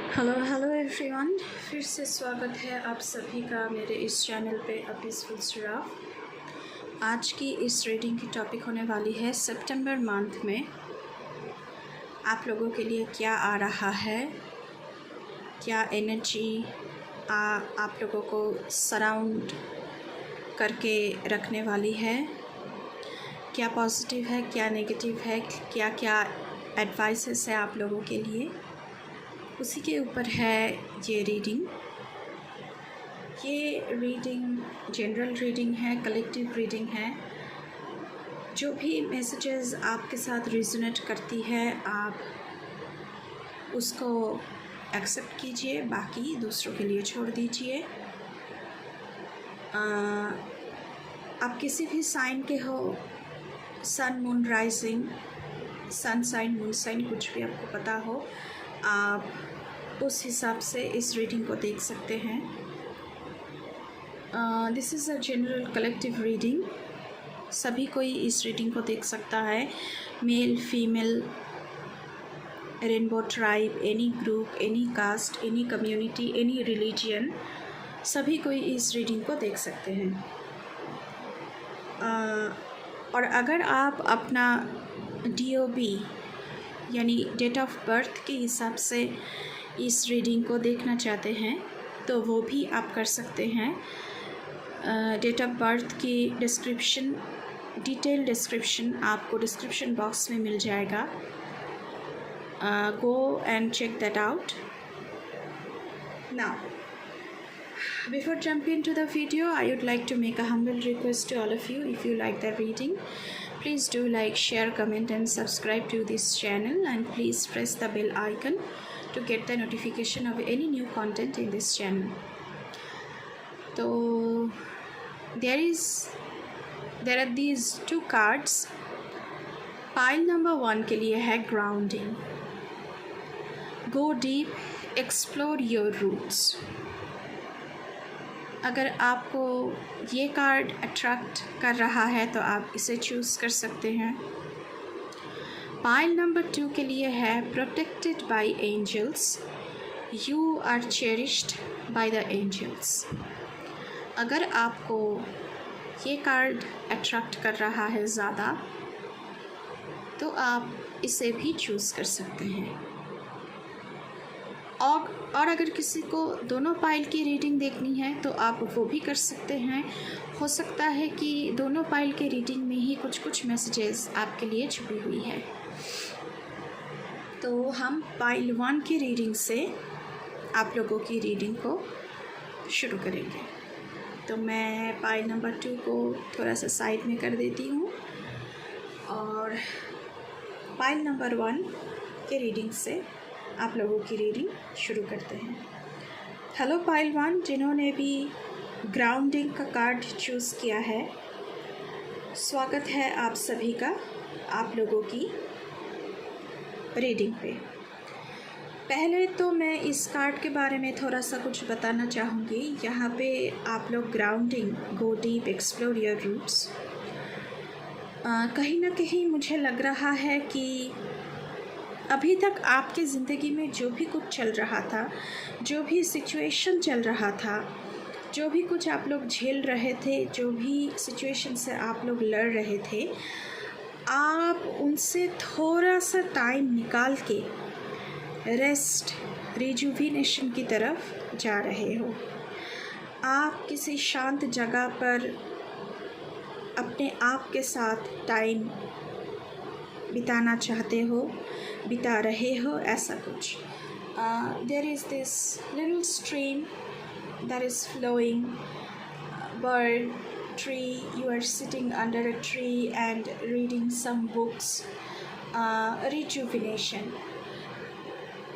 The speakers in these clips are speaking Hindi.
हेलो हेलो एवरीवन, फिर से स्वागत है आप सभी का मेरे इस चैनल पे अ पीसफुल जिराफ। आज की इस रीडिंग की टॉपिक होने वाली है सितंबर मंथ में आप लोगों के लिए क्या आ रहा है, क्या एनर्जी आप लोगों को सराउंड करके रखने वाली है, क्या पॉजिटिव है क्या नेगेटिव है, क्या क्या एडवाइसेस है आप लोगों के लिए, उसी के ऊपर है ये रीडिंग। ये रीडिंग जनरल रीडिंग है, कलेक्टिव रीडिंग है। जो भी मैसेजेस आपके साथ रेजोनेट करती है आप उसको एक्सेप्ट कीजिए, बाकी दूसरों के लिए छोड़ दीजिए। आप किसी भी साइन के हो, sun moon rising, sun sign moon sign, कुछ भी आपको पता हो, आप उस हिसाब से इस रीडिंग को देख सकते हैं। This is a general collective reading. सभी कोई इस रीडिंग को देख सकता है, male female, rainbow tribe, any group, any caste, any community, any religion, सभी कोई इस रीडिंग को देख सकते हैं। और अगर आप अपना DOB यानी डेट ऑफ बर्थ के हिसाब से इस रीडिंग को देखना चाहते हैं तो वो भी आप कर सकते हैं। डेट ऑफ बर्थ की डिस्क्रिप्शन, डिटेल डिस्क्रिप्शन आपको डिस्क्रिप्शन बॉक्स में मिल जाएगा। Go and check that out. Now before jumping into the video, I would like to make a humble request to all of you. If you like the reading, please do like, share, comment and subscribe to this channel, and please press the bell icon to get the notification of any new content in this channel. So there are these two cards. Pile number 1 के लिए है grounding. Go deep, explore your roots. अगर आपको ये कार्ड अट्रैक्ट कर रहा है तो आप इसे चूज़ कर सकते हैं। पाइल नंबर 2 के लिए है protected by angels, you are cherished by the angels. अगर आपको ये कार्ड अट्रैक्ट कर रहा है ज़्यादा तो आप इसे भी चूज़ कर सकते हैं। और अगर किसी को दोनों पाइल की रीडिंग देखनी है तो आप वो भी कर सकते हैं। हो सकता है कि दोनों पाइल के रीडिंग में ही कुछ कुछ मैसेजेस आपके लिए छुपी हुई है। तो हम पाइल 1 की रीडिंग से आप लोगों की रीडिंग को शुरू करेंगे। तो मैं पाइल नंबर 2 को थोड़ा सा साइड में कर देती हूँ और पाइल नंबर 1 के रीडिंग से आप लोगों की रीडिंग शुरू करते हैं। हेलो पाइल 1, जिन्होंने भी ग्राउंडिंग का कार्ड चूज़ किया है, स्वागत है आप सभी का आप लोगों की रीडिंग पे। पहले तो मैं इस कार्ड के बारे में थोड़ा सा कुछ बताना चाहूँगी। यहाँ पे आप लोग grounding, go deep, explore your roots, कहीं ना कहीं मुझे लग रहा है कि अभी तक आपकी ज़िंदगी में जो भी कुछ चल रहा था, जो भी सिचुएशन चल रहा था, जो भी कुछ आप लोग झेल रहे थे, जो भी सिचुएशन से आप लोग लड़ रहे थे, आप उनसे थोड़ा सा टाइम निकाल के रेस्ट, रिजुविनेशन की तरफ जा रहे हो। आप किसी शांत जगह पर अपने आप के साथ टाइम बिताना चाहते हो, बिता रहे हो, ऐसा कुछ। There is this little stream that is flowing, bird, tree, you are sitting under a tree and reading some books, rejuvenation।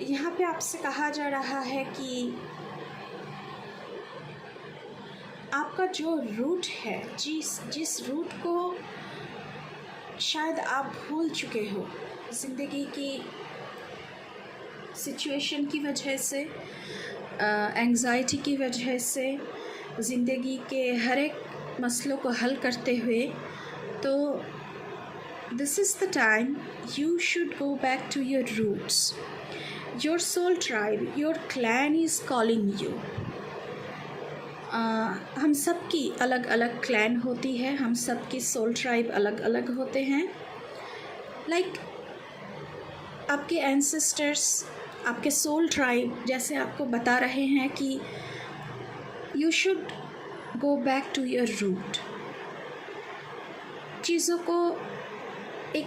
यहाँ पे आपसे कहा जा रहा है कि आपका जो रूट है, जिस रूट को शायद आप भूल चुके हो ज़िंदगी की सिचुएशन की वजह से, एंग्जाइटी की वजह से, ज़िंदगी के हर एक मसलों को हल करते हुए, तो this is the time you should go back to your roots. Your soul tribe, your clan is calling you. हम सब की अलग अलग क्लैन होती है, हम सब की सोल ट्राइब अलग अलग होते हैं। लाइक आपके एंसेस्टर्स, आपके सोल ट्राइब जैसे आपको बता रहे हैं कि you should go back to your root. चीज़ों को एक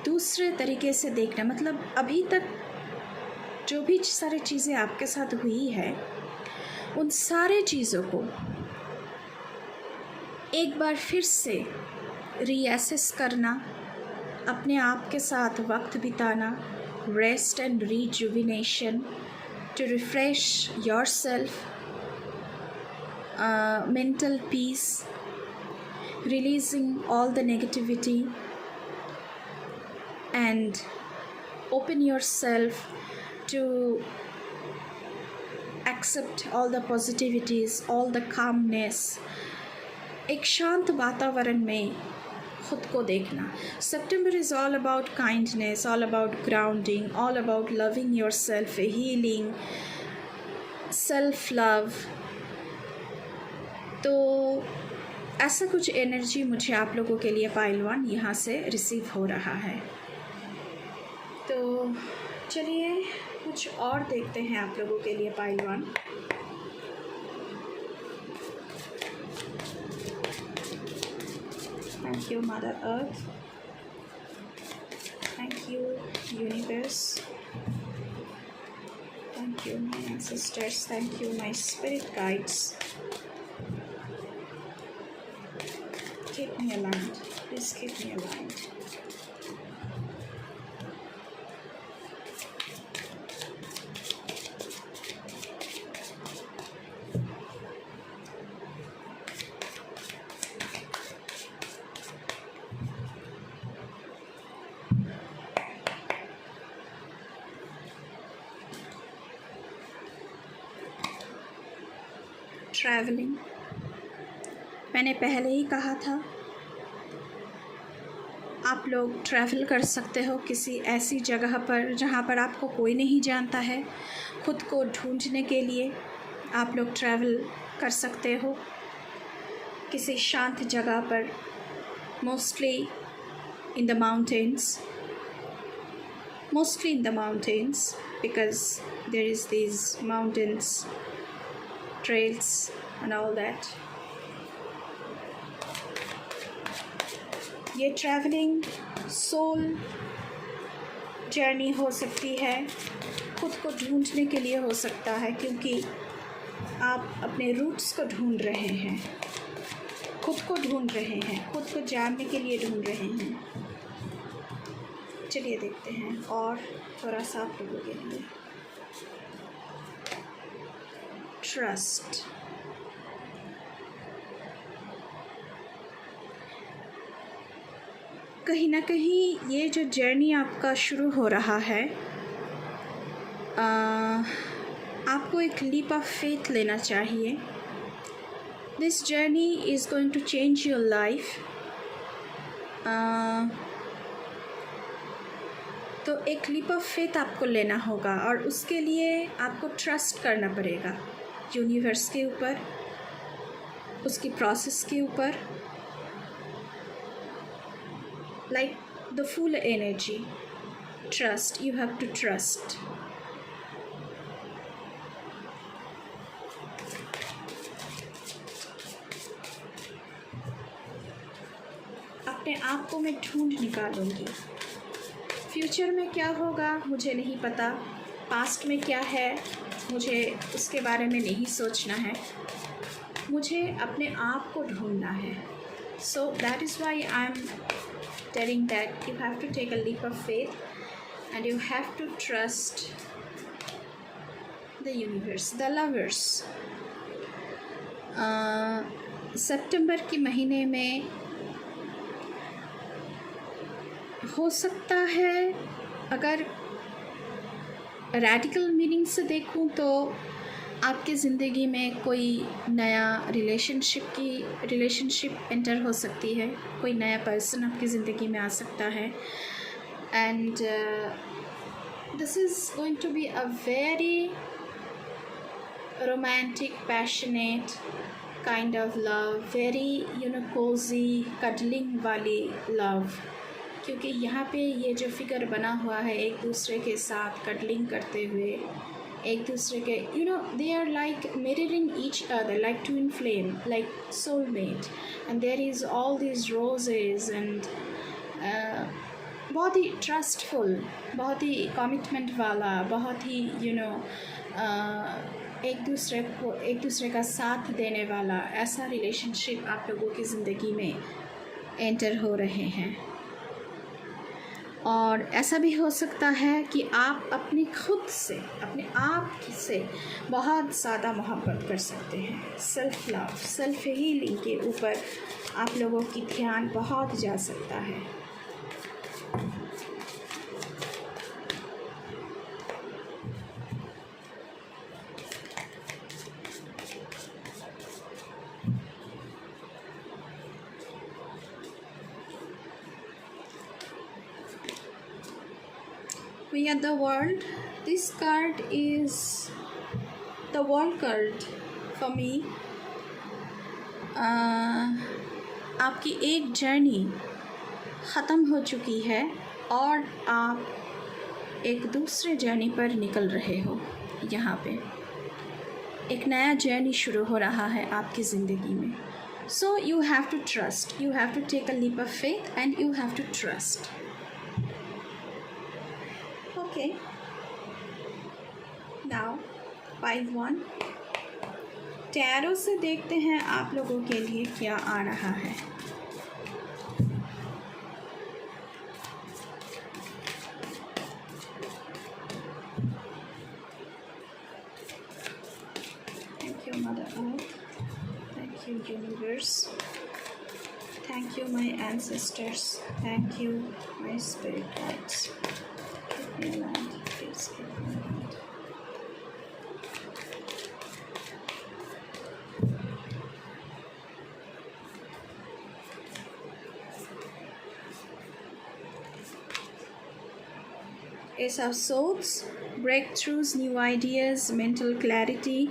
दूसरे तरीके से देखना, मतलब अभी तक जो भी सारी चीज़ें आपके साथ हुई है उन सारे चीज़ों को एक बार फिर से रीअसेस करना, अपने आप के साथ वक्त बिताना, rest and rejuvenation to refresh yourself, mental peace, releasing all the negativity and open yourself to accept all the positivities, all the calmness। एक शांत वातावरण में खुद को देखना। September is all about kindness, all about grounding, all about loving yourself, healing, self love। तो ऐसा कुछ एनर्जी मुझे आप लोगों के लिए पाइल वन यहाँ से रिसीव हो रहा है। तो चलिए कुछ और देखते हैं आप लोगों के लिए pile one. Thank you mother earth, thank you universe, thank you my ancestors, thank you my spirit guides. Keep me aligned. Please keep me aligned. Traveling, मैंने पहले ही कहा था आप लोग ट्रैवल कर सकते हो किसी ऐसी जगह पर जहाँ पर आपको कोई नहीं जानता है। खुद को ढूंढने के लिए आप लोग ट्रैवल कर सकते हो किसी शांत जगह पर, mostly in the mountains, because there is these mountains trails and all that। ये ट्रैवलिंग सोल जर्नी हो सकती है, खुद को ढूंढने के लिए हो सकता है, क्योंकि आप अपने रूट्स को ढूंढ रहे हैं, खुद को ढूंढ रहे हैं, खुद को जानने के लिए ढूंढ रहे हैं। चलिए देखते हैं और थोड़ा सा आप लोगों के लिए। ट्रस्ट, कहीं ना कहीं ये जो जर्नी आपका शुरू हो रहा है, आपको एक लीप ऑफ फेथ लेना चाहिए। This journey is going to change your life. तो एक लीप ऑफ फेथ आपको लेना होगा और उसके लिए आपको ट्रस्ट करना पड़ेगा यूनिवर्स के ऊपर, उसकी प्रोसेस के ऊपर। Like the full energy, trust, you have to trust. अपने आप को मैं ढूंढ निकालूंगी। फ्यूचर में क्या होगा मुझे नहीं पता, पास्ट में क्या है मुझे उसके बारे में नहीं सोचना है, मुझे अपने आप को ढूंढना है। So that is why I am telling that you have to take a leap of faith and you have to trust the universe, the lovers. सितंबर के महीने में हो सकता है, अगर रैडिकल मीनिंग से देखूं तो आपकी ज़िंदगी में कोई नया रिलेशनशिप एंटर हो सकती है, कोई नया पर्सन आपकी ज़िंदगी में आ सकता है। And This is going to be a very romantic, passionate kind of love, very cozy, cuddling वाली love. क्योंकि यहाँ पे ये जो फिगर बना हुआ है एक दूसरे के साथ cuddling करते हुए, एक दूसरे के they are like mirroring each other like twin flame, like soulmate, and there is all these roses and बहुत ही ट्रस्टफुल, बहुत ही कमिटमेंट वाला, बहुत ही एक दूसरे का साथ देने वाला ऐसा रिलेशनशिप आप लोगों की ज़िंदगी में एंटर हो रहे हैं। और ऐसा भी हो सकता है कि आप अपने खुद से, अपने आप से बहुत ज़्यादा मोहब्बत कर सकते हैं। सेल्फ लव, सेल्फ हीलिंग के ऊपर आप लोगों की ध्यान बहुत जा सकता है। We are the world. This card is the world card for me. आपकी एक जर्नी ख़त्म हो चुकी है और आप एक दूसरे जर्नी पर निकल रहे हो। यहाँ पे एक नया जर्नी शुरू हो रहा है आपकी ज़िंदगी में। So you have to trust. You have to take a leap of faith and you have to trust. Okay, now pile 1 tarot से देखते हैं आप लोगों के लिए क्या आ रहा है। Thank you Mother Earth, thank you Universe, thank you my ancestors, thank you my spirit guides. Land, please give me land. Ace of Swords, breakthroughs, new ideas, mental clarity,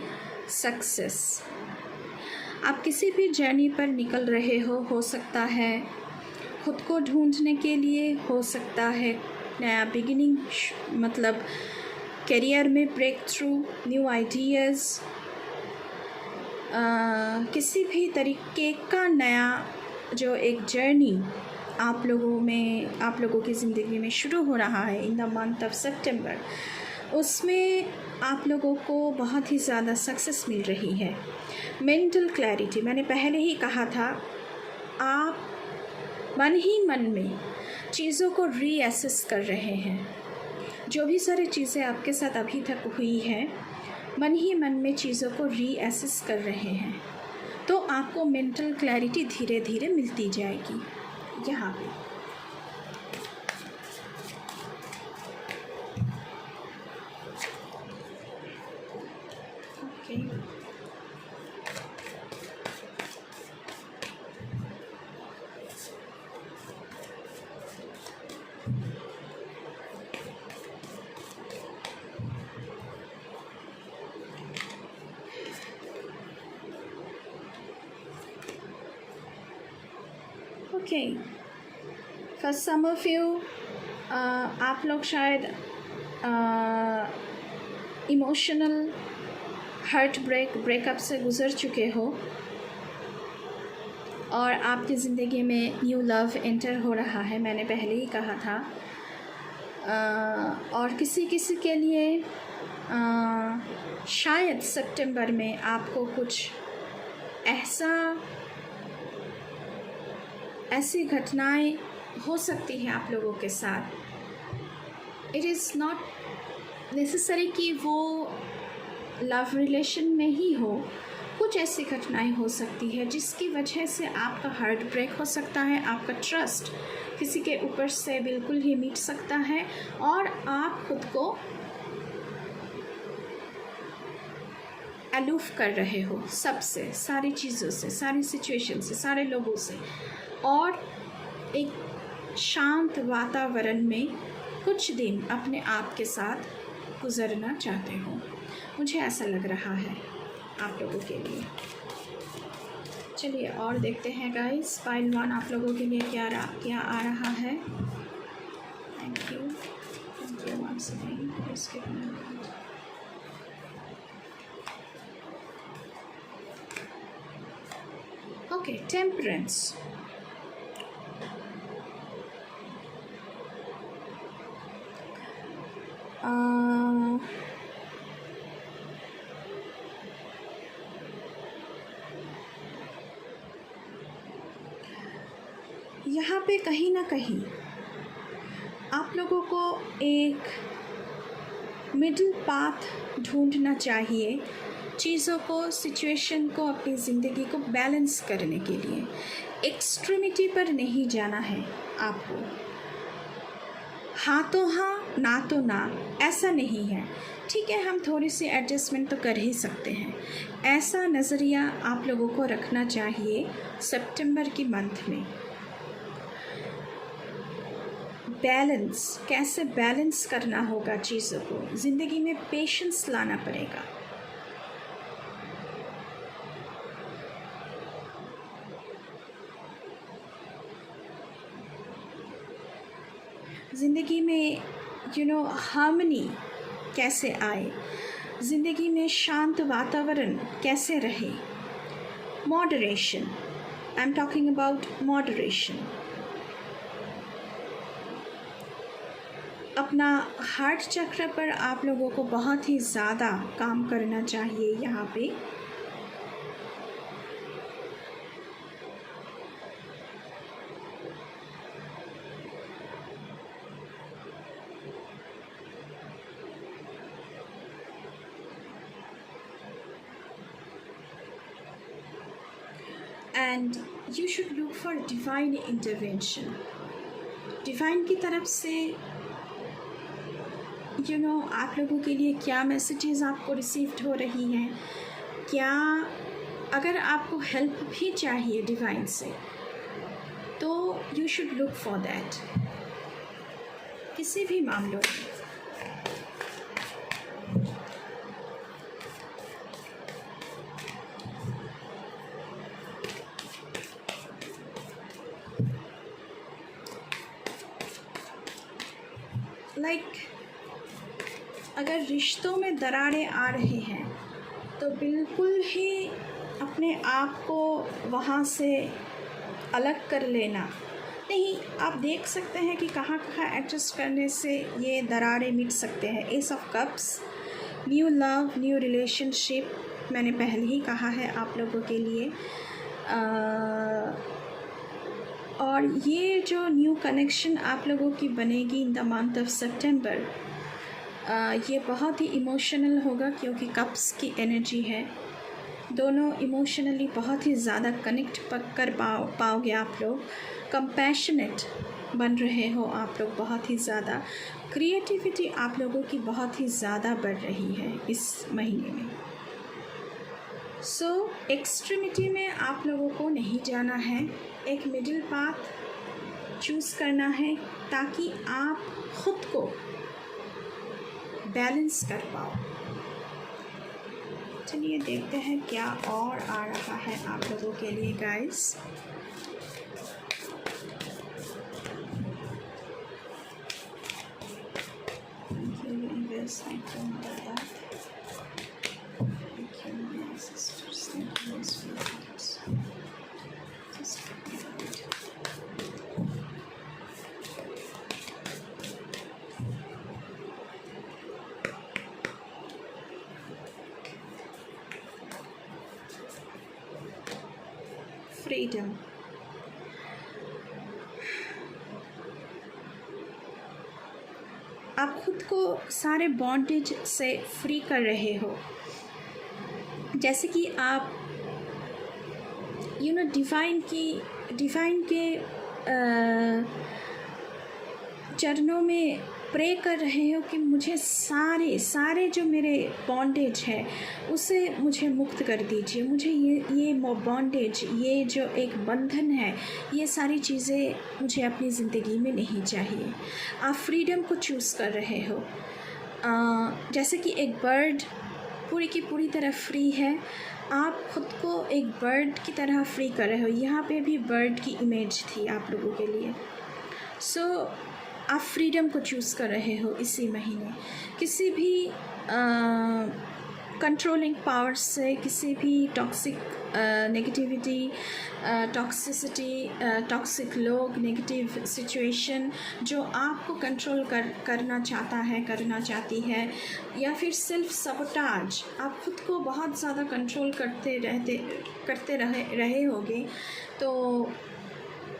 success. आप किसी भी जर्नी पर निकल रहे हो सकता है खुद को ढूंढने के लिए, हो सकता है नया बिगिनिंग, मतलब करियर में ब्रेक थ्रू, न्यू आइडियाज़, किसी भी तरीके का नया जो एक जर्नी आप लोगों की ज़िंदगी में शुरू हो रहा है इन द मंथ ऑफ सितंबर, उसमें आप लोगों को बहुत ही ज़्यादा सक्सेस मिल रही है। मेंटल क्लैरिटी, मैंने पहले ही कहा था, आप मन ही मन में चीज़ों को रीअसेस कर रहे हैं। जो भी सारी चीज़ें आपके साथ अभी तक हुई हैं, मन ही मन में चीज़ों को रीअसेस कर रहे हैं, तो आपको मेंटल क्लैरिटी धीरे धीरे मिलती जाएगी। यहाँ पे okay, for some of you, आप लोग शायद इमोशनल ब्रेकअप से गुज़र चुके हो और आपकी ज़िंदगी में न्यू लव एंटर हो रहा है, मैंने पहले ही कहा था। और किसी के लिए शायद सितंबर में आपको कुछ ऐसी घटनाएं हो सकती हैं आप लोगों के साथ। इट इज़ नॉट नेसेसरी कि वो लव रिलेशन में ही हो, कुछ ऐसी घटनाएं हो सकती है जिसकी वजह से आपका हार्ट ब्रेक हो सकता है, आपका ट्रस्ट किसी के ऊपर से बिल्कुल ही मिट सकता है और आप खुद को अलूफ कर रहे हो सबसे, सारी चीज़ों से, सारी सिचुएशन से, सारे लोगों से, और एक शांत वातावरण में कुछ दिन अपने आप के साथ गुजरना चाहते हो। मुझे ऐसा लग रहा है आप लोगों के लिए। चलिए और देखते हैं गाइस, पाइल 1 आप लोगों के लिए क्या आ रहा है। Thank you once again. Please give me a moment. Okay, temperance. यहाँ पे कहीं ना कहीं आप लोगों को एक मिडिल पाथ ढूंढना चाहिए, चीज़ों को, सिचुएशन को, अपनी ज़िंदगी को बैलेंस करने के लिए। एक्सट्रीमिटी पर नहीं जाना है आपको, हाँ तो हाँ ना तो ना, ऐसा नहीं है। ठीक है, हम थोड़ी सी एडजस्टमेंट तो कर ही सकते हैं, ऐसा नज़रिया आप लोगों को रखना चाहिए सितंबर की मंथ में। बैलेंस, कैसे बैलेंस करना होगा चीज़ों को, ज़िंदगी में पेशेंस लाना पड़ेगा। ज़िंदगी में हार्मनी कैसे आए, ज़िंदगी में शांत वातावरण कैसे रहे। Moderation, I am talking about moderation. अपना हार्ट चक्र पर आप लोगों को बहुत ही ज़्यादा काम करना चाहिए यहाँ पे। And you should look for divine intervention. Divine की तरफ से आप लोगों के लिए क्या मैसेजेस आपको रिसीव्ड हो रही हैं, क्या अगर आपको हेल्प भी चाहिए डिवाइन से, तो you should look for that किसी भी मामलों में। अगर रिश्तों में दरारें आ रहे हैं तो बिल्कुल ही अपने आप को वहाँ से अलग कर लेना नहीं। आप देख सकते हैं कि कहाँ कहाँ एडजस्ट करने से ये दरारें मिट सकते हैं। S of cups, new love, new relationship, मैंने पहले ही कहा है आप लोगों के लिए। और ये जो न्यू कनेक्शन आप लोगों की बनेगी इन द मंथ ऑफ सितंबर, ये बहुत ही इमोशनल होगा क्योंकि कप्स की एनर्जी है। दोनों इमोशनली बहुत ही ज़्यादा कनेक्ट कर पाओगे आप लोग। कंपैशनेट बन रहे हो आप लोग बहुत ही ज़्यादा। क्रिएटिविटी आप लोगों की बहुत ही ज़्यादा बढ़ रही है इस महीने में। एक्सट्रीमिटी में आप लोगों को नहीं जाना है, एक मिडिल पाथ चूज़ करना है ताकि आप ख़ुद को बैलेंस कर पाओ। चलिए देखते हैं क्या और आ रहा है आप लोगों के लिए गाइस। फ्रीडम, आप खुद को सारे बॉन्डेज से फ्री कर रहे हो। जैसे कि आप डिवाइन के चरणों में प्रे कर रहे हो कि मुझे सारे सारे जो मेरे बॉन्डेज है उसे मुझे मुक्त कर दीजिए, मुझे ये बॉन्डेज, ये जो एक बंधन है, ये सारी चीज़ें मुझे अपनी ज़िंदगी में नहीं चाहिए। आप फ्रीडम को चूज़ कर रहे हो। जैसे कि एक बर्ड पूरी की पूरी तरह फ्री है, आप ख़ुद को एक बर्ड की तरह फ्री कर रहे हो। यहाँ पे भी बर्ड की इमेज थी आप लोगों के लिए। सो आप फ्रीडम को चूज़ कर रहे हो इसी महीने। किसी भी कंट्रोलिंग पावर से, किसी भी टॉक्सिक नेगेटिविटी, टॉक्सिसिटी, टॉक्सिक लोग, नेगेटिव सिचुएशन जो आपको कंट्रोल करना चाहता है, करना चाहती है, या फिर सेल्फ सबोटाज, आप ख़ुद को बहुत ज़्यादा कंट्रोल करते रहे होगे, तो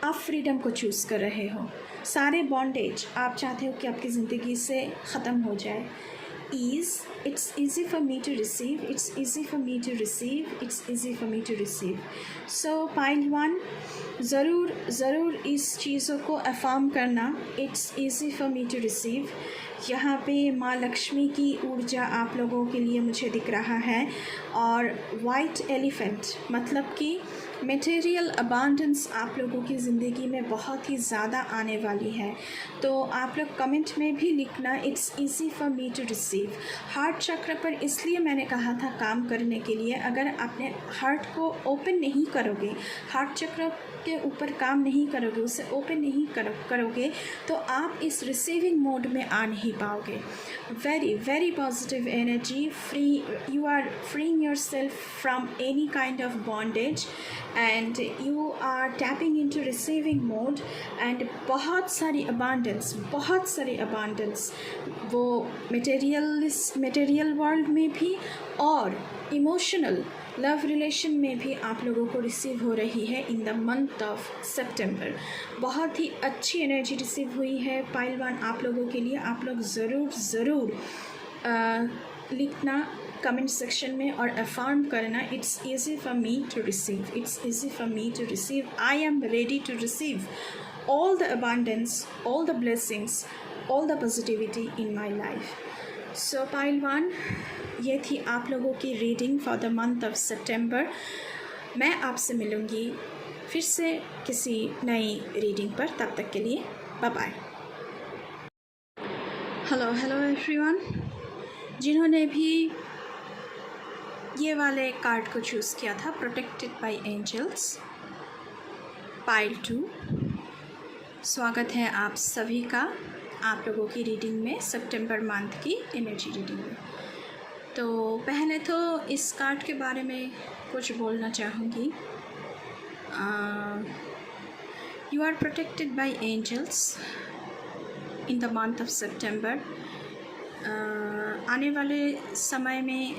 आप फ्रीडम को चूज़ कर रहे हो। सारे बॉन्डेज आप चाहते हो कि आपकी ज़िंदगी से ख़त्म हो जाए। It's easy for me to receive, it's easy for me to receive, it's easy for me to receive. So pile 1, ज़रूर इस चीज़ों को अफर्म करना, it's easy for me to receive। यहाँ पे माँ लक्ष्मी की ऊर्जा आप लोगों के लिए मुझे दिख रहा है, और वाइट एलिफेंट मतलब कि मटेरियल अबांडेंस आप लोगों की ज़िंदगी में बहुत ही ज़्यादा आने वाली है। तो आप लोग कमेंट में भी लिखना, it's easy for me to receive. Heart chakra पर इसलिए मैंने कहा था काम करने के लिए, अगर आपने हार्ट को ओपन नहीं करोगे, हार्ट चक्र के ऊपर काम नहीं करोगे, उसे ओपन नहीं करोगे, तो आप इस रिसीविंग मोड में आ नहीं पाओगे। Very very positive energy, free, you are freeing your self from any kind of bondage and you are tapping into receiving mode, and बहुत सारी abundance, वो material world में भी और emotional लव रिलेशन में भी आप लोगों को रिसीव हो रही है इन द मंथ ऑफ सितंबर। बहुत ही अच्छी एनर्जी रिसीव हुई है पाइल 1 आप लोगों के लिए। आप लोग ज़रूर लिखना कमेंट सेक्शन में और अफर्म करना, it's easy for me to receive, it's easy for me to receive, I am ready to receive all the abundance, all the blessings, all the positivity in my life. So pile 1, ये थी आप लोगों की reading for the month of सितंबर। मैं आपसे मिलूँगी फिर से किसी नई रीडिंग पर, तब तक के लिए बाय बाय। हेलो एवरीवन, जिन्होंने भी ये वाले कार्ड को चूज़ किया था, प्रोटेक्टेड बाय एंजल्स, पाइल 2, स्वागत है आप सभी का आप लोगों की रीडिंग में, सितंबर मंथ की एनर्जी रीडिंग में। तो पहले तो इस कार्ड के बारे में कुछ बोलना चाहूँगी। You are protected by angels in the month of सितंबर। आने वाले समय में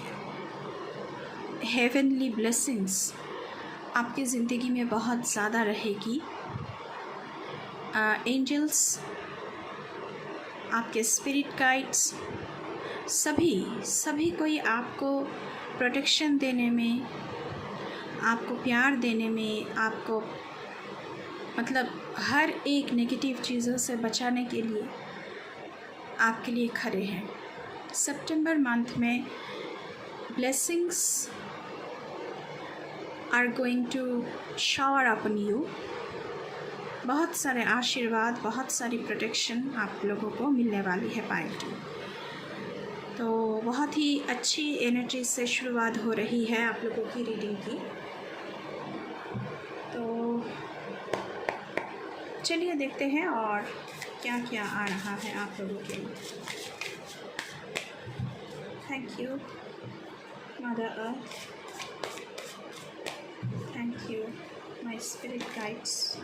हेवनली ब्लेसिंग्स आपकी ज़िंदगी में बहुत ज़्यादा रहेगी। एंजल्स, आपके स्पिरिट गाइड्स, सभी कोई आपको प्रोटेक्शन देने में, आपको प्यार देने में, आपको मतलब हर एक नेगेटिव चीज़ों से बचाने के लिए आपके लिए खड़े हैं। सितंबर मंथ में blessings are going to shower upon you. बहुत सारे आशीर्वाद, बहुत सारी प्रोटेक्शन आप लोगों को मिलने वाली है पाइल 2। तो बहुत ही अच्छी एनर्जी से शुरुआत हो रही है आप लोगों की रीडिंग की। तो चलिए देखते हैं और क्या क्या आ रहा है आप लोगों के लिए। Thank you mother earth, thank you my spirit guides.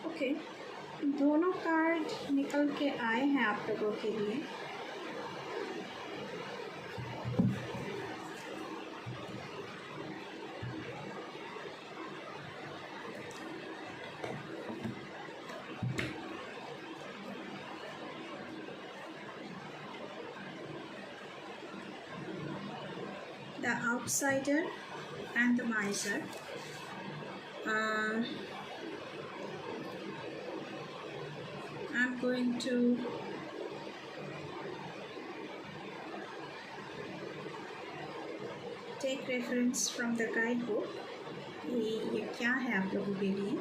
Okay, दोनों कार्ड निकल के आए हैं आप लोगों के लिए। The outsider and the miser. I'm going to take reference from the guidebook. ये क्या है आप लोगों के लिए?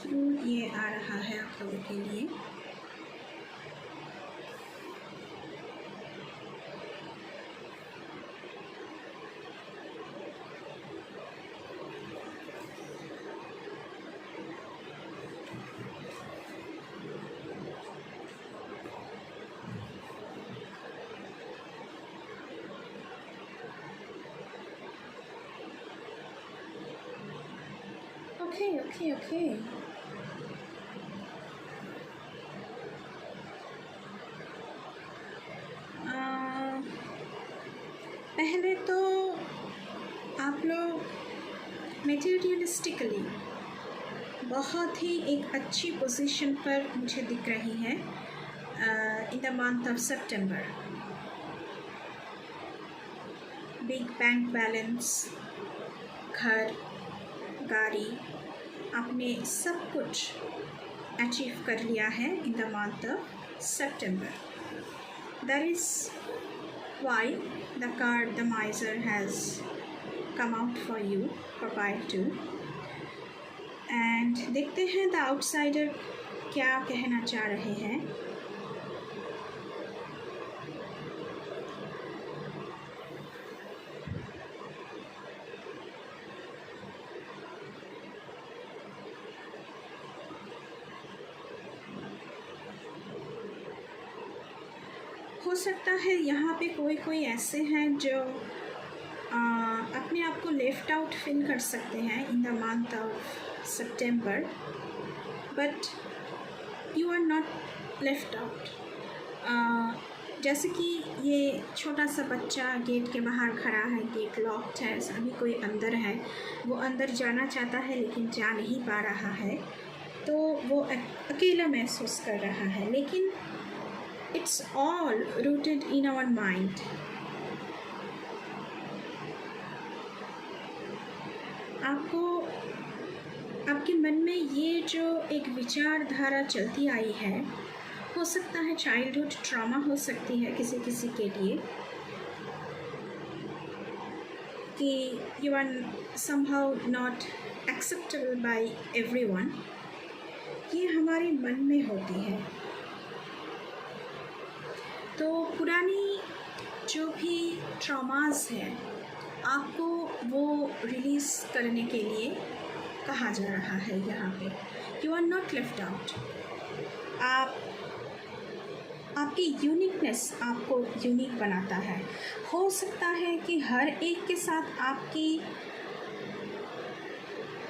क्यों ये आ रहा है आप लोगों के लिए? Okay. पहले तो आप लोग मेटीरियलिस्टिकली बहुत ही एक अच्छी पोजीशन पर मुझे दिख रही है in the month of September. Big bank balance, घर, गाड़ी, आपने सब कुछ अचीव कर लिया है in the month of September. That is why the card the माइजर has come out for you, Papaya 2. And देखते हैं द आउटसाइडर क्या कहना चाह रहे हैं. हो सकता है यहाँ पे कोई ऐसे हैं जो अपने आप को लेफ्ट आउट फील कर सकते हैं इन द मंथ ऑफ सितंबर, but you are not left out. जैसे कि ये छोटा सा बच्चा गेट के बाहर खड़ा है, गेट लॉक्ड है, अभी कोई अंदर है, वो अंदर जाना चाहता है लेकिन जा नहीं पा रहा है, तो वो अकेला महसूस कर रहा है. लेकिन it's all rooted in our mind. आपको आपके मन में ये जो एक विचारधारा चलती आई है, हो सकता है चाइल्डहुड ट्रॉमा हो सकती है किसी के लिए, कि you are somehow not acceptable by everyone. ये हमारे मन में होती है. तो पुरानी जो भी ट्रॉमास हैं, आपको वो रिलीज़ करने के लिए कहा जा रहा है यहाँ पे. You are not left out. आपकी यूनिकनेस आपको यूनिक बनाता है. हो सकता है कि हर एक के साथ आपकी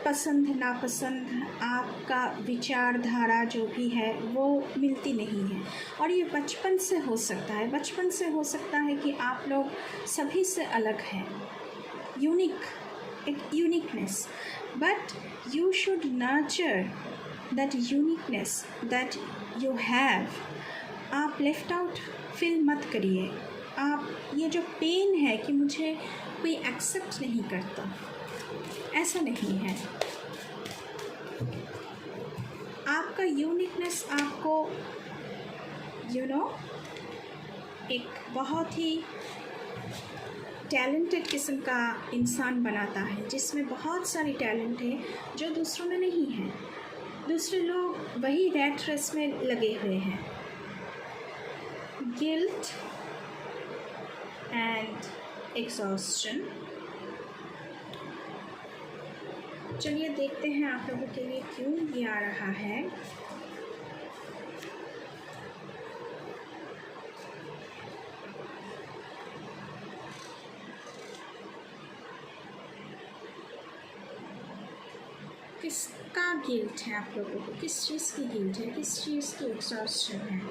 पसंद नापसंद, आपका विचारधारा जो भी है वो मिलती नहीं है, और ये बचपन से हो सकता है. बचपन से हो सकता है कि आप लोग सभी से अलग हैं, यूनिक, एक uniqueness, but you should nurture that uniqueness that you have. आप लेफ्ट आउट फील मत करिए. आप ये जो पेन है कि मुझे कोई एक्सेप्ट नहीं करता, ऐसा नहीं है. आपका यूनिकनेस आपको एक बहुत ही टैलेंटेड किस्म का इंसान बनाता है, जिसमें बहुत सारी टैलेंट है जो दूसरों में नहीं है. दूसरे लोग वही रैट रेस में लगे हुए हैं. Guilt and exhaustion. चलिए देखते हैं आप लोगों के लिए क्यों ये आ रहा है. किसका गिल्ट है आप लोगों को? किस चीज़ की गिल्ट है? किस चीज़ की एग्जॉस्शन है?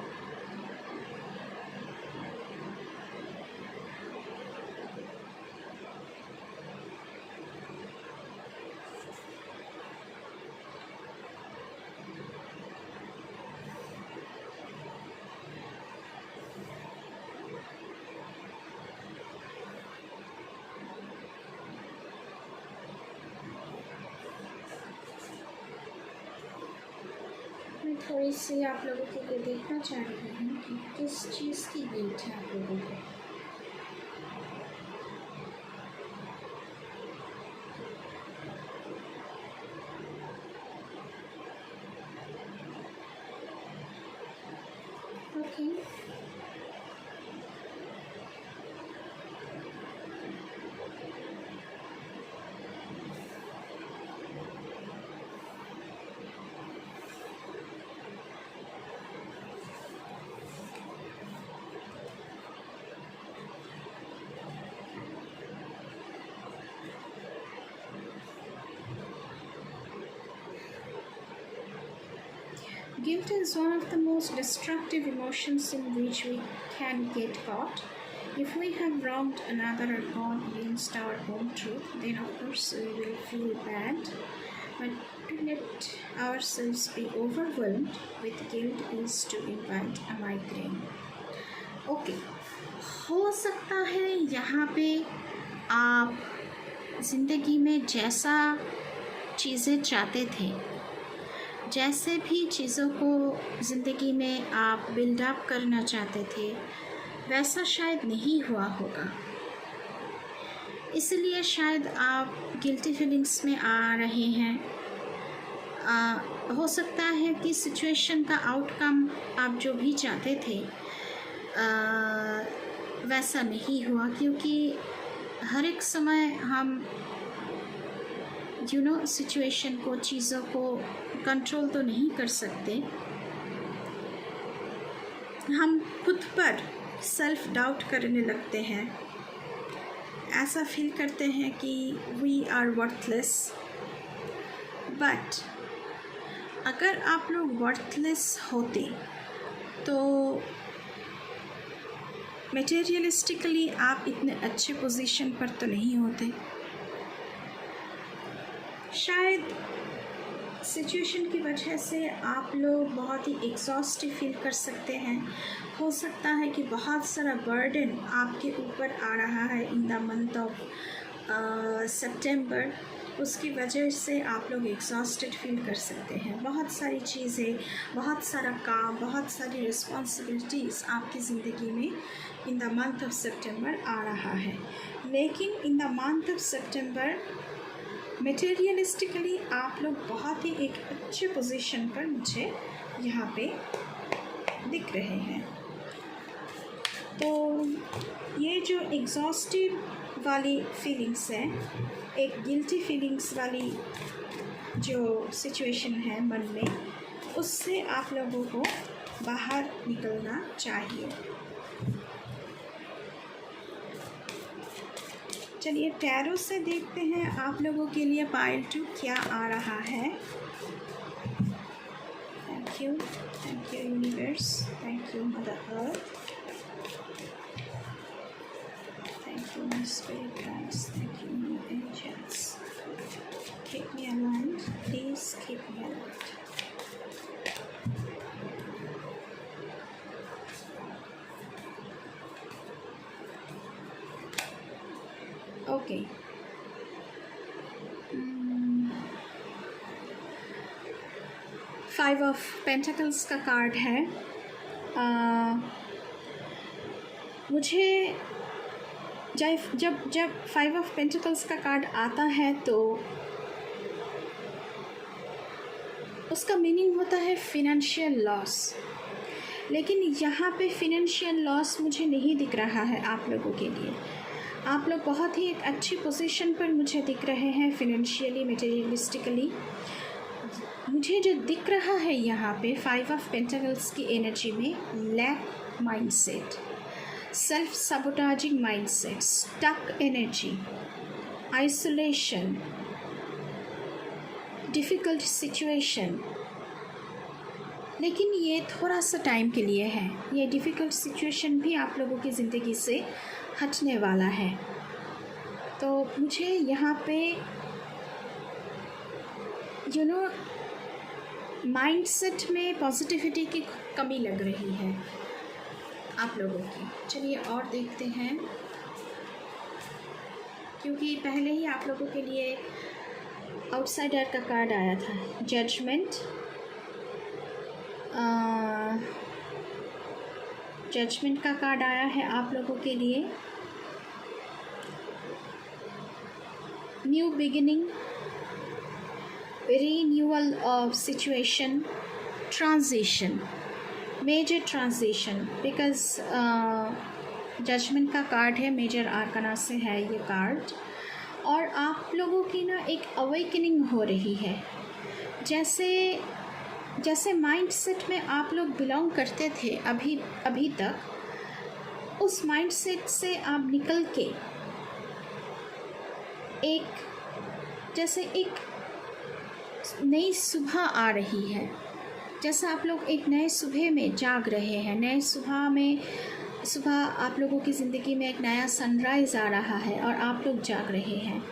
थोड़ी सी आप लोगों के लिए देखना चाह रही हूँ कि किस चीज़ की गिल्ट है आप लोगों को। Okay, guilt is one of the most destructive emotions in which we can get caught. If we have wronged another or gone against our own truth, then of course we will feel bad. But to let ourselves be overwhelmed with guilt is to invite a migraine. Okay, हो सकता है यहाँ पे आप ज़िंदगी में जैसा चीज़ें चाहते थे, जैसे भी चीज़ों को ज़िंदगी में आप बिल्डअप करना चाहते थे, वैसा शायद नहीं हुआ होगा। इसलिए शायद आप गिल्टी फीलिंग्स में आ रहे हैं। हो सकता है कि सिचुएशन का आउटकम आप जो भी चाहते थे वैसा नहीं हुआ, क्योंकि हर एक समय हम सिचुएशन को, चीज़ों को कंट्रोल तो नहीं कर सकते। हम खुद पर सेल्फ डाउट करने लगते हैं, ऐसा फील करते हैं कि वी आर वर्थलेस। बट अगर आप लोग वर्थलेस होते तो मटेरियलिस्टिकली आप इतने अच्छे पोजीशन पर तो नहीं होते। शायद सिचुएशन की वजह से आप लोग बहुत ही एग्जॉस्टिव फील कर सकते हैं। हो सकता है कि बहुत सारा बर्डन आपके ऊपर आ रहा है इन द मंथ ऑफ सितंबर, उसकी वजह से आप लोग एग्जॉस्टेड फील कर सकते हैं। बहुत सारी चीज़ें, बहुत सारा काम, बहुत सारी रिस्पॉन्सिबिलिटीज़ आपकी ज़िंदगी में इन द मंथ ऑफ सितंबर आ रहा है। लेकिन इन the month of September materialistically आप लोग बहुत ही एक अच्छे पोजीशन पर मुझे यहाँ पे दिख रहे हैं। तो ये जो एग्जॉस्टिव वाली फीलिंग्स है, एक गिल्टी फीलिंग्स वाली जो सिचुएशन है मन में, उससे आप लोगों को बाहर निकलना चाहिए। चलिए टैरो से देखते हैं आप लोगों के लिए पाइल 2 क्या आ रहा है। Thank you universe, thank you mother earth, thank you my spirit guides, thank you my angels. Keep me aligned, please keep me aligned. Okay, five of pentacles का कार्ड है। मुझे जब फाइव ऑफ पेंटिकल्स का कार्ड आता है तो उसका मीनिंग होता है फिनेंशियल लॉस। लेकिन यहाँ पे फिनेंशियल लॉस मुझे नहीं दिख रहा है आप लोगों के लिए। आप लोग बहुत ही एक अच्छी पोजीशन पर मुझे दिख रहे हैं फिनेंशियली, मटेरियलिस्टिकली। मुझे जो दिख रहा है यहाँ पे फाइव ऑफ पेंटिकल्स की एनर्जी में, lack mindset, self sabotaging mindset, stuck energy, isolation, difficult situation. लेकिन ये थोड़ा सा टाइम के लिए है। ये डिफ़िकल्ट सिचुएशन भी आप लोगों की ज़िंदगी से हटने वाला है। तो मुझे यहाँ पे माइंडसेट में पॉजिटिविटी की कमी लग रही है आप लोगों की। चलिए और देखते हैं, क्योंकि पहले ही आप लोगों के लिए आउटसाइडर का कार्ड आया था, जजमेंट, जजमेंट का कार्ड आया है आप लोगों के लिए। New beginning, renewal of situation, transition, major transition, because judgement का कार्ड है, मेजर आर्कना से है ये कार्ड। और आप लोगों की ना एक अवेकनिंग हो रही है। जैसे माइंडसेट में आप लोग बिलोंग करते थे अभी तक, उस माइंडसेट से आप निकल के एक नई सुबह आ रही है। जैसा आप लोग एक नए सुबह में जाग रहे हैं, नए सुबह आप लोगों की ज़िंदगी में एक नया सनराइज़ आ रहा है और आप लोग जाग रहे हैं।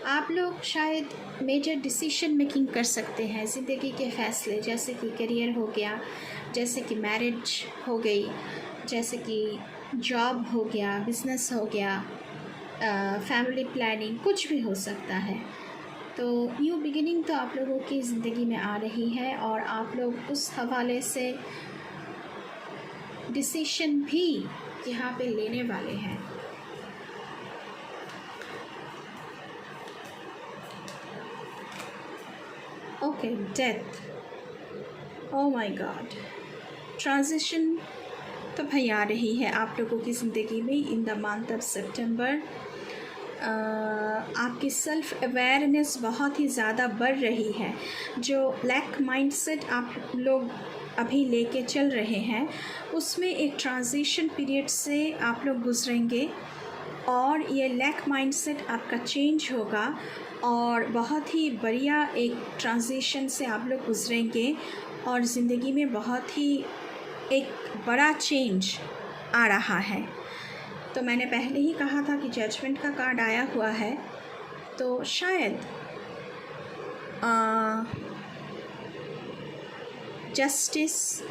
आप लोग शायद मेजर डिसीजन मेकिंग कर सकते हैं ज़िंदगी के फ़ैसले, जैसे कि करियर हो गया, जैसे कि मैरिज हो गई, जैसे कि जॉब हो गया, बिज़नेस हो गया, फैमिली प्लानिंग, कुछ भी हो सकता है। तो न्यू बिगिनिंग तो आप लोगों की ज़िंदगी में आ रही है और आप लोग उस हवाले से डिसीशन भी यहाँ पे लेने वाले हैं। Okay, death, oh my God, transition तो भाई आ रही है आप लोगों की ज़िंदगी में इन द मंथ ऑफ सितंबर। आपकी सेल्फ़ अवेयरनेस बहुत ही ज़्यादा बढ़ रही है। जो लैक माइंडसेट आप लोग अभी लेके चल रहे हैं, उसमें एक ट्रांजिशन पीरियड से आप लोग गुजरेंगे और ये लैक माइंडसेट आपका चेंज होगा और बहुत ही बढ़िया एक ट्रांजिशन से आप लोग गुजरेंगे और ज़िंदगी में बहुत ही एक बड़ा चेंज आ रहा है। तो मैंने पहले ही कहा था कि जजमेंट का कार्ड आया हुआ है, तो शायद जस्टिस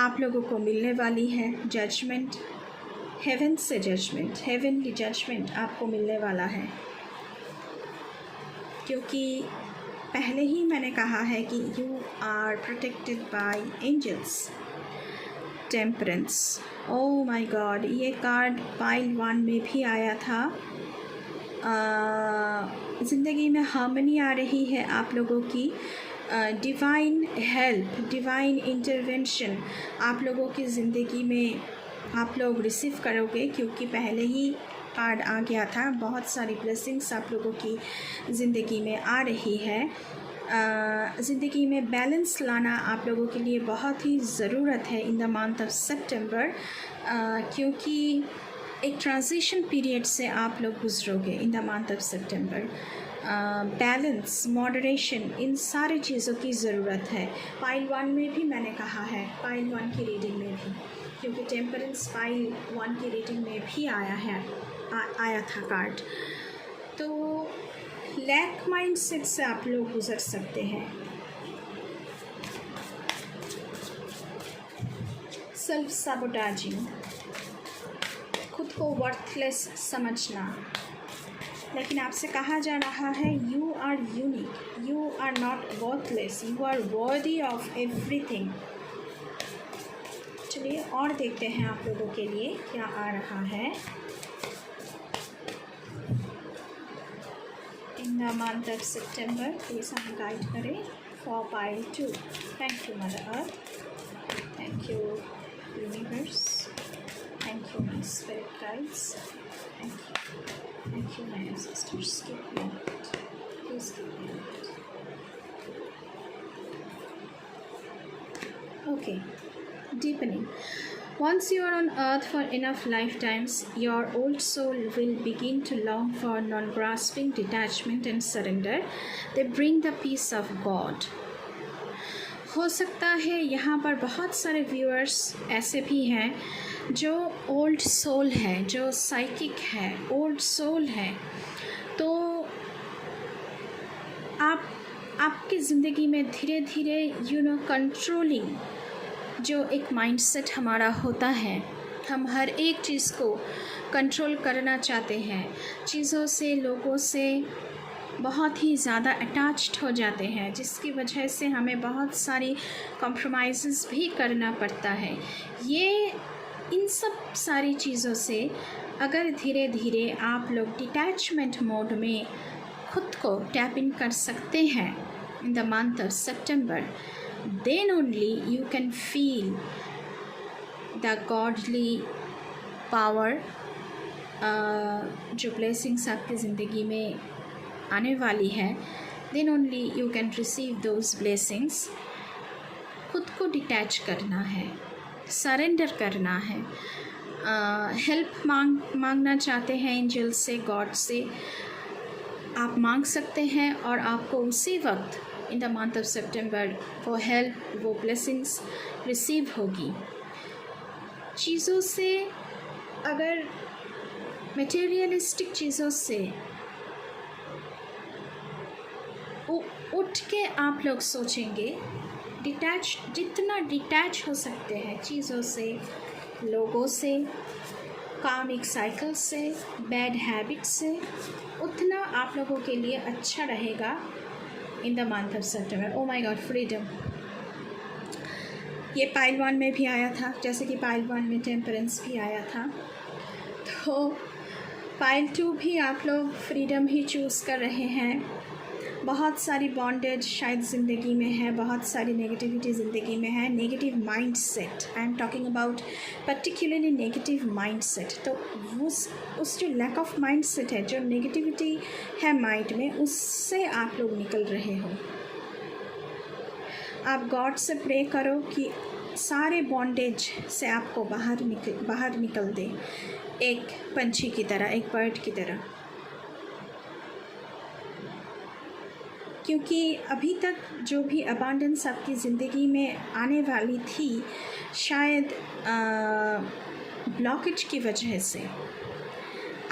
आप लोगों को मिलने वाली है। जजमेंट, हेवन से जजमेंट, हेवनली जजमेंट आपको मिलने वाला है, क्योंकि पहले ही मैंने कहा है कि you are protected by angels. Temperance, oh my god, ये कार्ड पाइल 1 में भी आया था। ज़िंदगी में हार्मनी आ रही है आप लोगों की। डिवाइन हेल्प, डिवाइन इंटरवेंशन आप लोगों की ज़िंदगी में आप लोग रिसीव करोगे, क्योंकि पहले ही कार्ड आ गया था। बहुत सारी ब्लेसिंग्स आप लोगों की ज़िंदगी में आ रही है। ज़िंदगी में बैलेंस लाना आप लोगों के लिए बहुत ही ज़रूरत है इन द मंथ ऑफ सितंबर, क्योंकि एक ट्रांजिशन पीरियड से आप लोग गुजरोगे इन द मंथ ऑफ सितंबर। बैलेंस, मॉडरेशन, इन सारी चीज़ों की ज़रूरत है। पाइल 1 में भी मैंने कहा है, पाइल 1 की रीडिंग में भी, क्योंकि टेम्परेंस पाइल 1 की रीडिंग में भी आया था कार्ड। तो लैक माइंडसेट से आप लोग गुजर सकते हैं। सेल्फ सबोटाजिंग, खुद को वर्थलेस समझना, लेकिन आपसे कहा जा रहा है you are unique, you are not worthless, you are worthy of everything. चलिए और देखते हैं आप लोगों के लिए क्या आ रहा है in the month of September. Please हमें गाइड करें for pile 2। Thank you mother earth, thank you universe, thank you my spirit guides, thank you my ancestors. Give me light, please give me light. Okay, deepening. Once you are on earth for enough lifetimes, your old soul will begin to long for non-grasping detachment and surrender. They bring the peace of God. हो सकता है यहाँ पर बहुत सारे व्यूअर्स ऐसे भी हैं जो ओल्ड सोल है, जो साइकिक है, ओल्ड सोल है। तो आपकी ज़िंदगी में धीरे धीरे कंट्रोलिंग जो एक माइंडसेट हमारा होता है, हम हर एक चीज़ को कंट्रोल करना चाहते हैं, चीज़ों से, लोगों से बहुत ही ज़्यादा अटैच्ड हो जाते हैं, जिसकी वजह से हमें बहुत सारी कॉम्प्रोमाइज़ भी करना पड़ता है। ये इन सब सारी चीज़ों से अगर धीरे धीरे आप लोग डिटैचमेंट मोड में खुद को टैप इन कर सकते हैं इन द मंथ ऑफ सितंबर, then only you can feel the godly power. जो ब्लेसिंग्स आपकी ज़िंदगी में आने वाली है, then only you can receive those blessings. खुद को डिटैच करना है, सरेंडर करना है। हेल्प मांगना चाहते हैं एंजल से, गॉड से, आप मांग सकते हैं और आपको उसी वक्त इन द मंथ ऑफ सितंबर वो हेल्प, वो ब्लेसिंग्स रिसीव होगी। चीज़ों से, अगर मटेरियलिस्टिक चीज़ों से उठ के आप लोग सोचेंगे, जितना डिटैच हो सकते हैं चीज़ों से, लोगों से, कार्मिक साइकिल से, बैड हैबिट से, उतना आप लोगों के लिए अच्छा रहेगा इन the month of September. Oh my God, freedom. ये पाइल 1 में भी आया था, जैसे कि पाइल 1 में टेम्परेंस भी आया था, तो पाइल 2 भी आप लोग फ्रीडम ही चूज़ कर रहे हैं। बहुत सारी बॉन्डेज शायद ज़िंदगी में है, बहुत सारी नेगेटिविटी ज़िंदगी में है, negative mind set. I am talking about particularly negative mind set. तो उस जो लैक ऑफ माइंड सेट है, जो नेगेटिविटी है माइंड में, उससे आप लोग निकल रहे हो। आप गॉड से प्रे करो कि सारे बॉन्डेज से आपको बाहर निकल दे, एक पंछी की तरह, एक बर्ड की तरह। क्योंकि अभी तक जो भी अबांडेंस आपकी ज़िंदगी में आने वाली थी, शायद ब्लॉकेज की वजह से,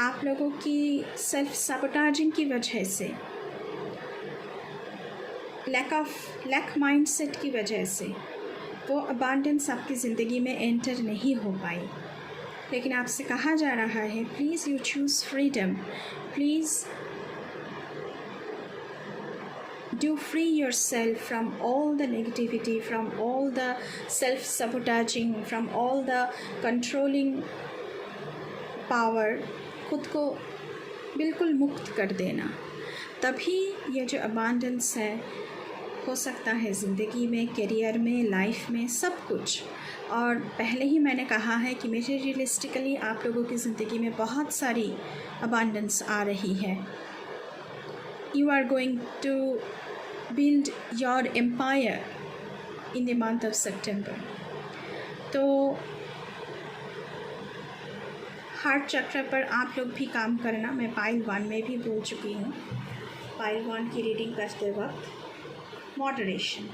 आप लोगों की सेल्फ सबोटाजिंग की वजह से, लैक माइंडसेट की वजह से वो अबांडेंस आपकी ज़िंदगी में एंटर नहीं हो पाई। लेकिन आपसे कहा जा रहा है, please you choose freedom, please do free yourself from all the negativity, from all the self-sabotaging, from all the controlling power। खुद को बिल्कुल मुक्त कर देना, तभी ये जो अबांडेंस है हो सकता है ज़िंदगी में, करियर में, लाइफ में, सब कुछ। और पहले ही मैंने कहा है कि मटेरियलिस्टिकली आप लोगों की ज़िंदगी में बहुत सारी अबांडेंस आ रही है। You are going to build your empire in the month of September। तो हार्ट चक्र पर आप लोग भी काम करना। मैं पाइल 1 में भी बोल चुकी हूँ। पाइल 1 की रीडिंग करते वक्त मॉडरेशन,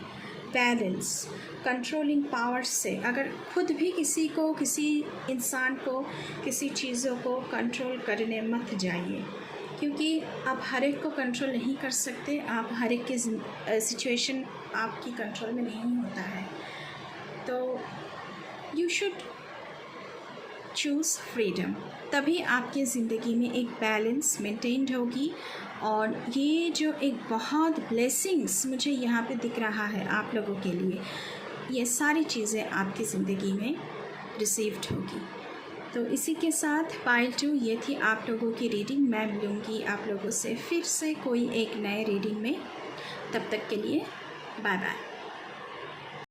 बैलेंस, कंट्रोलिंग पावर से, अगर खुद भी किसी इंसान को, किसी चीज़ों को कंट्रोल करने मत जाइए, क्योंकि आप हर एक को कंट्रोल नहीं कर सकते। आप हर एक की सिचुएशन आपकी कंट्रोल में नहीं होता है। तो यू शुड चूज़ फ्रीडम, तभी आपकी ज़िंदगी में एक बैलेंस मेंटेन्ड होगी। और ये जो एक बहुत ब्लेसिंग्स मुझे यहाँ पे दिख रहा है आप लोगों के लिए, ये सारी चीज़ें आपकी ज़िंदगी में रिसीव्ड होगी। तो इसी के साथ पाइल 2 ये थी आप लोगों की रीडिंग। मैं मिलूँगी आप लोगों से फिर से कोई एक नए रीडिंग में। तब तक के लिए बाय बाय।